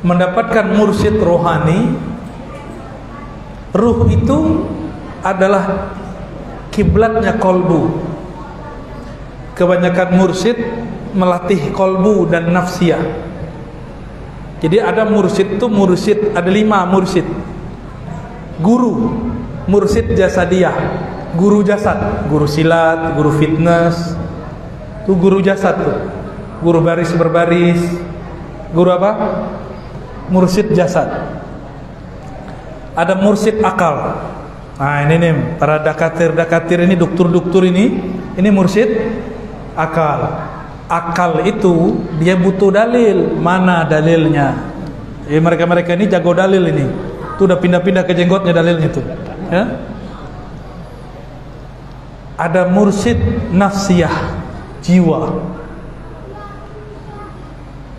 mendapatkan mursyid rohani. Ruh itu adalah kiblatnya kolbu. Kebanyakan mursyid melatih kolbu dan nafsiyah. Jadi ada mursyid itu ada 5 mursyid. Guru, mursyid jasadiyah, guru jasad, guru silat, guru fitness, itu guru jasad tuh. Guru baris berbaris, guru apa? Mursyid jasad. Ada mursyid akal. Nah ini nih para dakatir ini, dokter ini mursyid akal. Akal itu dia butuh dalil. Mana dalilnya? Mereka ini jago dalil ini. Tuh udah pindah-pindah ke jenggotnya dalilnya tuh. Ya? Ada mursyid nafsiyah, jiwa.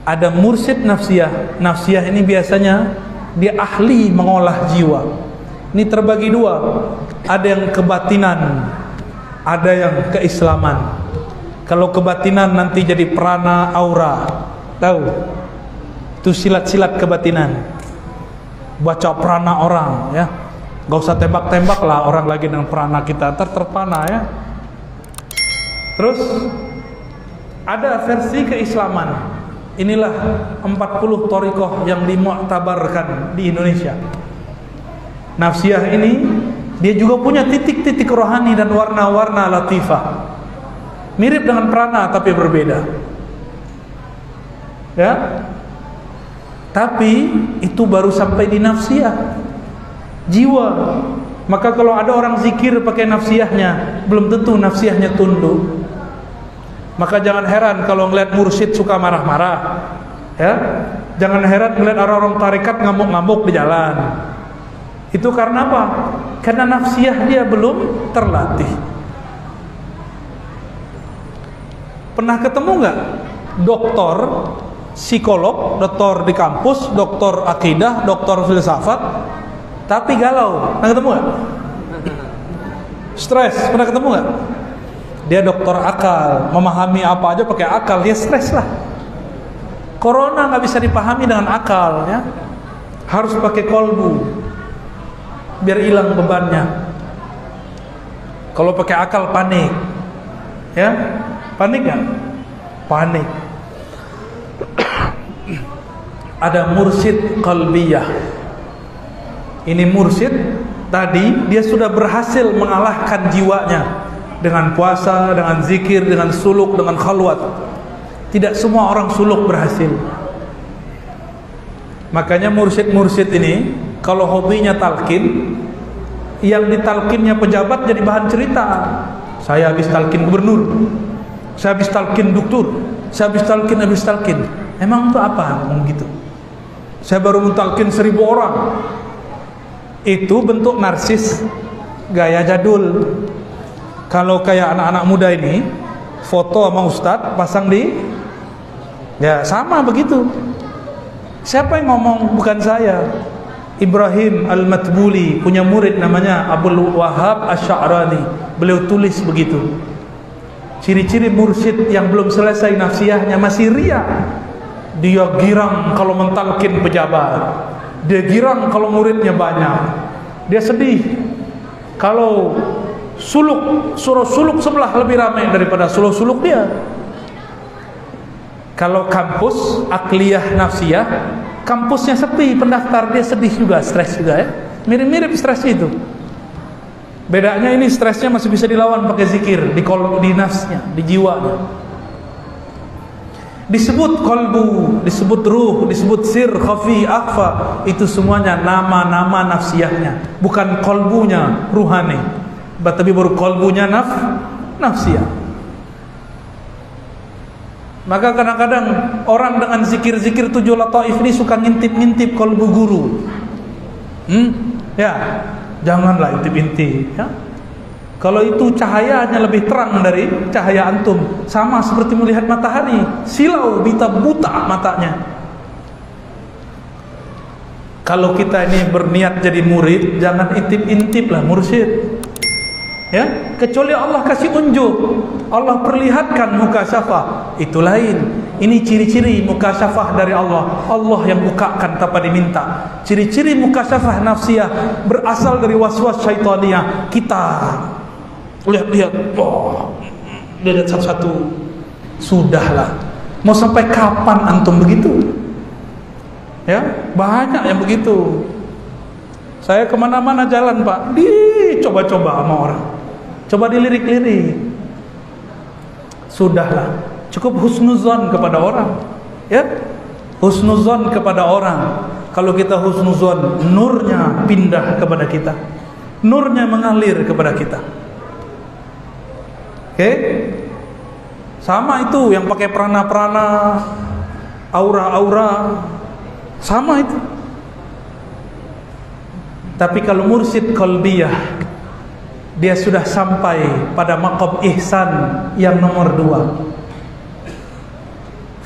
Ada mursyid nafsiyah. Nafsiyah ini biasanya dia ahli mengolah jiwa. Ini terbagi 2. Ada yang kebatinan, ada yang keislaman. Kalau kebatinan nanti jadi prana aura. Tahu? Itu silat-silat kebatinan. Baca prana orang ya. Gak usah tembak-tembak lah orang lagi dengan prana kita, terpana ya. Terus ada versi keislaman. Inilah 40 thariqah yang dimu'tabarkan di Indonesia. Nafsiyah ini dia juga punya titik-titik rohani dan warna-warna latifah. Mirip dengan prana tapi berbeda. Ya. Tapi itu baru sampai di nafsiyah, jiwa. Maka kalau ada orang zikir pakai nafsiyahnya, belum tentu nafsiyahnya tunduk. Maka jangan heran kalau ngeliat mursyid suka marah-marah. Ya. Jangan heran ngeliat orang-orang tarekat ngamuk-ngamuk di jalan. Itu karena apa? Karena nafsiyah dia belum terlatih. Pernah ketemu nggak dokter, psikolog, dokter di kampus, dokter akidah, dokter filsafat, tapi galau? Pernah ketemu nggak? Stres, pernah ketemu nggak? Dia dokter akal, memahami apa aja pakai akal, dia stres lah. Corona nggak bisa dipahami dengan akal, ya, harus pakai kolbu, biar hilang bebannya. Kalau pakai akal panik, ya, panik nggak? Panik. Ada mursyid qalbiyah. Ini mursyid tadi dia sudah berhasil mengalahkan jiwanya dengan puasa, dengan zikir, dengan suluk, dengan khalwat. Tidak semua orang suluk berhasil. Makanya mursyid-mursyid ini kalau hobinya talqin, yang ditalkinnya pejabat jadi bahan cerita. Saya habis talqin gubernur, saya habis talqin doktor, saya habis talqin. Emang itu apa ngomong gitu? Saya baru mentalkin 1000 orang. Itu bentuk narsis gaya jadul. Kalau kayak anak-anak muda ini foto sama ustadz pasang di, ya sama begitu. Siapa yang ngomong? Bukan saya. Ibrahim Al-Matbuli punya murid namanya Abdul Wahab Asy'arani. Beliau tulis begitu. Ciri-ciri mursyid yang belum selesai nafsiyahnya, masih riya. Dia girang kalau mentalkin pejabat, dia girang kalau muridnya banyak, dia sedih kalau suruh suluk sebelah lebih ramai daripada suluk dia. Kalau kampus akliyah nafsiyah, kampusnya sepi pendaftar, dia sedih juga, stres juga ya. Mirip-mirip stres itu. Bedanya ini stresnya masih bisa dilawan pakai zikir, di nafsnya, di jiwanya. Disebut kolbu, disebut ruh, disebut sir, khafi, akhfa. Itu semuanya nama-nama nafsiyahnya, bukan kolbunya ruhani, tapi baru kolbunya nafsiyah. Maka kadang-kadang orang dengan zikir-zikir 7 lataif ini suka ngintip-ngintip kolbu guru. Ya, janganlah intip-intip ya. Kalau itu cahayanya lebih terang dari cahaya antum, sama seperti melihat matahari, silau buta matanya. Kalau kita ini berniat jadi murid, jangan intip-intip lah mursyid. Ya, kecuali Allah kasih unjuk, Allah perlihatkan muka syafa, itu lain. Ini ciri-ciri mukasyafah dari Allah. Allah yang bukakan tanpa diminta. Ciri-ciri mukasyafah nafsiyah berasal dari waswas syaitaniyah. Kita lihat-lihat, lihat satu-satu. Sudahlah. Mau sampai kapan antum begitu? Ya, banyak yang begitu. Saya kemana-mana jalan, Pak, dicoba-coba sama orang. Coba dilirik-lirik. Sudahlah. Cukup husnuzon kepada orang, ya, husnuzon kepada orang. Kalau kita husnuzon, nurnya pindah kepada kita, nurnya mengalir kepada kita. Oke, sama itu yang pakai prana-prana, aura-aura, sama itu. Tapi kalau mursyid qalbiyah, dia sudah sampai pada maqam ihsan yang nomor 2.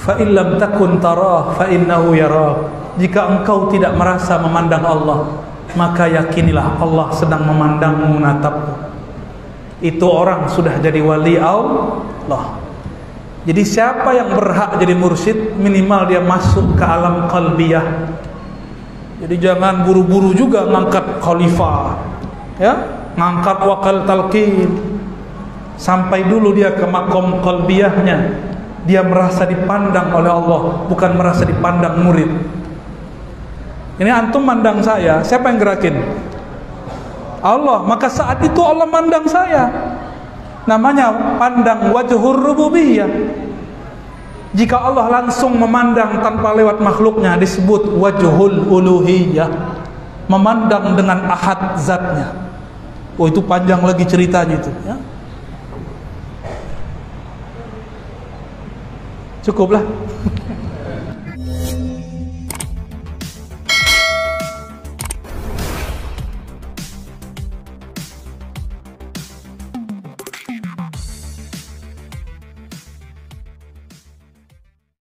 Fa illam takun tarah fa innahu yarah. Jika engkau tidak merasa memandang Allah, maka yakinilah Allah sedang memandangmu, menatapmu. Itu orang sudah jadi wali Allah. Jadi siapa yang berhak jadi mursyid, minimal dia masuk ke alam qalbiyah. Jadi jangan buru-buru juga ngangkat khalifah, ya, ngangkat wakil talqin. Sampai dulu dia ke makom qalbiyahnya. Dia merasa dipandang oleh Allah, bukan merasa dipandang murid. Ini antum mandang saya, siapa yang gerakin? Allah. Maka saat itu Allah mandang saya. Namanya pandang wajhur rububiyah. Jika Allah langsung memandang tanpa lewat makhluknya, disebut wajhul uluhiyah, memandang dengan ahad zatnya. Oh, itu panjang lagi ceritanya itu, ya. Cukuplah.